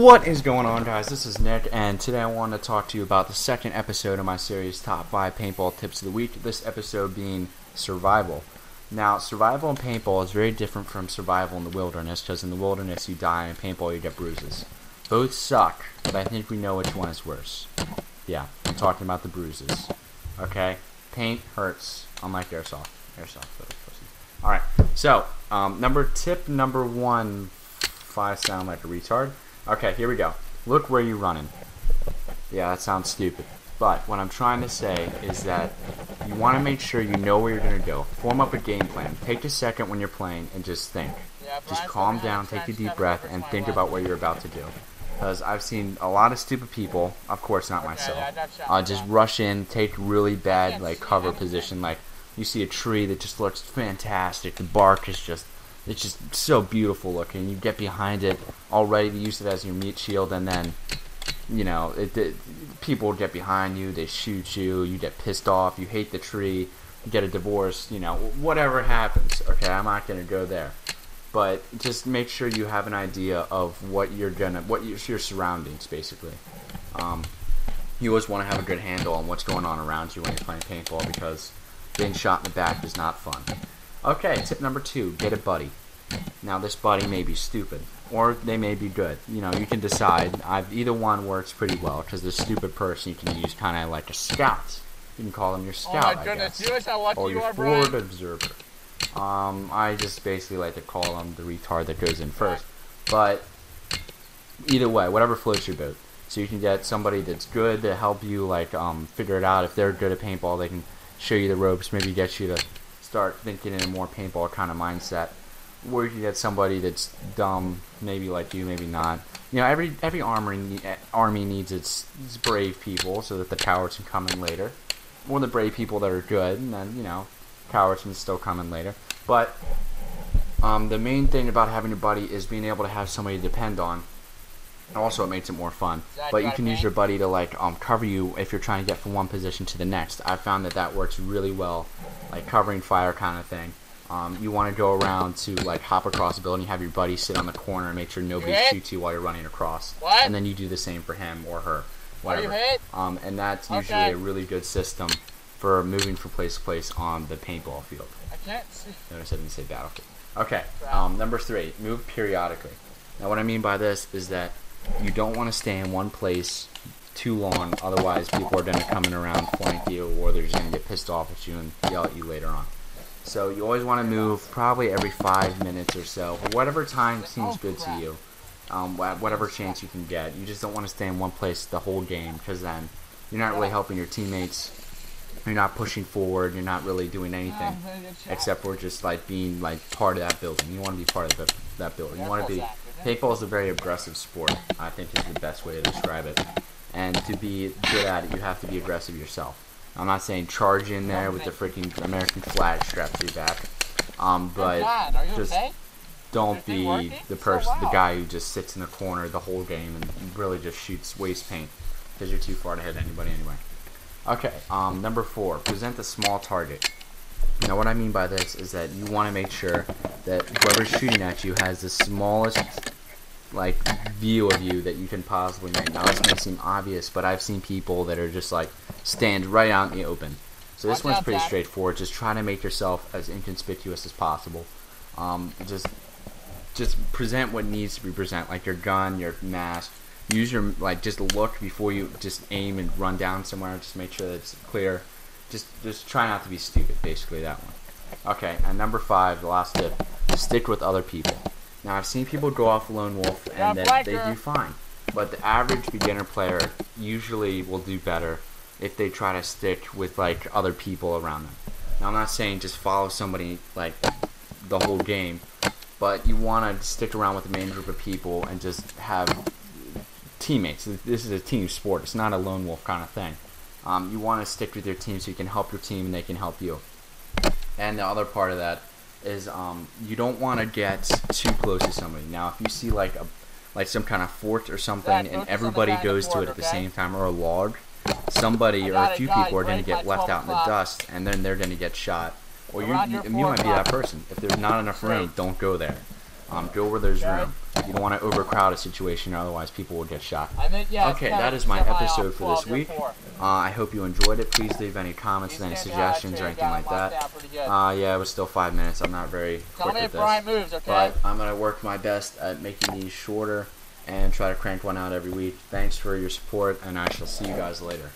What is going on, guys? This is Nick, and today I want to talk to you about the second episode of my series, Top 5 Paintball Tips of the Week. This episode being survival. Now, survival in paintball is very different from survival in the wilderness, because in the wilderness you die, and in paintball you get bruises. Both suck, but I think we know which one is worse. Yeah, I'm talking about the bruises. Okay? Paint hurts, unlike airsoft. Alright, so, tip number one, if I sound like a retard. Okay, here we go. Look where you're running. Yeah, that sounds stupid. But what I'm trying to say is that you want to make sure you know where you're going to go. Form up a game plan. Take a second when you're playing and just think. Just calm down, take a deep breath, and think about what you're about to do. Because I've seen a lot of stupid people, of course not myself, just rush in, take really bad cover position. Like, you see a tree that just looks fantastic. The bark is just... it's just so beautiful looking. You get behind it, all ready to use it as your meat shield, and then, you know, people get behind you, they shoot you, you get pissed off, you hate the tree, you get a divorce, you know, whatever happens. Okay, I'm not gonna go there, but just make sure you have an idea of what your surroundings, basically. You always want to have a good handle on what's going on around you when you're playing paintball, because being shot in the back is not fun. Okay, tip number 2, get a buddy. Now, this buddy may be stupid, or they may be good. You know, you can decide. Either one works pretty well, because the stupid person you can use kind of like a scout. You can call them your scout, I guess. Or your forward observer. I just basically like to call them the retard that goes in first. But either way, whatever floats your boat. So you can get somebody that's good to help you, figure it out. If they're good at paintball, they can show you the ropes, maybe get you to start thinking in a more paintball kind of mindset. Or you can get somebody that's dumb, maybe like you, maybe not. You know, every army needs its brave people, so that the cowards can come in later. Or the brave people that are good, and then, you know, cowards can still come in later. But the main thing about having a buddy is being able to have somebody to depend on. Also, it makes it more fun. But you can use your buddy to cover you if you're trying to get from one position to the next. I found that works really well, like covering fire kind of thing. You want to go around to hop across a building, have your buddy sit on the corner and make sure nobody shoots you while you're running across. And then you do the same for him or her, whatever. And that's usually a really good system for moving from place to place on the paintball field. I can't see. Notice I didn't say battlefield. Okay, number 3, move periodically. Now, what I mean by this is that you don't want to stay in one place too long, otherwise people are going to come in around, flank you, or they're just going to get pissed off at you and yell at you later on. So you always want to move probably every 5 minutes or so, or whatever time seems good to you, whatever chance you can get. You just don't want to stay in one place the whole game, because then you're not really helping your teammates, you're not pushing forward, you're not really doing anything, except for just being part of that building. You want to be part of that building. You want to be... Paintball is a very aggressive sport, I think is the best way to describe it. And to be good at it, you have to be aggressive yourself. I'm not saying charge in there with the freaking American flag strapped to your back, but just don't be the guy who just sits in the corner the whole game and really just shoots waste paint, because you're too far to hit anybody anyway. Okay, number 4, present a small target. Now, what I mean by this is that you want to make sure that whoever's shooting at you has the smallest view of you that you can possibly make. Now, this may seem obvious, but I've seen people that are just stand right out in the open. So this one's pretty straightforward. Just try to make yourself as inconspicuous as possible. Just present what needs to be present, like your gun, your mask. Use your just look before you just aim and run down somewhere. Just make sure that it's clear. Just try not to be stupid, basically, that one. Okay, and number 5, the last tip, stick with other people. Now, I've seen people go off lone wolf, and they do fine. But the average beginner player usually will do better if they try to stick with, other people around them. Now, I'm not saying just follow somebody, the whole game, but you want to stick around with the main group of people and just have teammates. This is a team sport. It's not a lone wolf kind of thing. You want to stick with your team so you can help your team and they can help you. And the other part of that is you don't want to get too close to somebody. Now, if you see some kind of fort or something and everybody goes to it at the same time, or a log, somebody or a few people are going to get left out in the dust, and then they're going to get shot. Or you might be that person. If there's not enough rain, don't go there. Go where there's room. You don't want to overcrowd a situation, otherwise people will get shot. Yeah, okay, that is my episode for this week. I hope you enjoyed it. Please leave any comments, any suggestions, or anything like that. Yeah, it was still 5 minutes. I'm not very quick with this. Moves, okay? But I'm going to work my best at making these shorter and try to crank one out every week. Thanks for your support, and I shall see you guys later.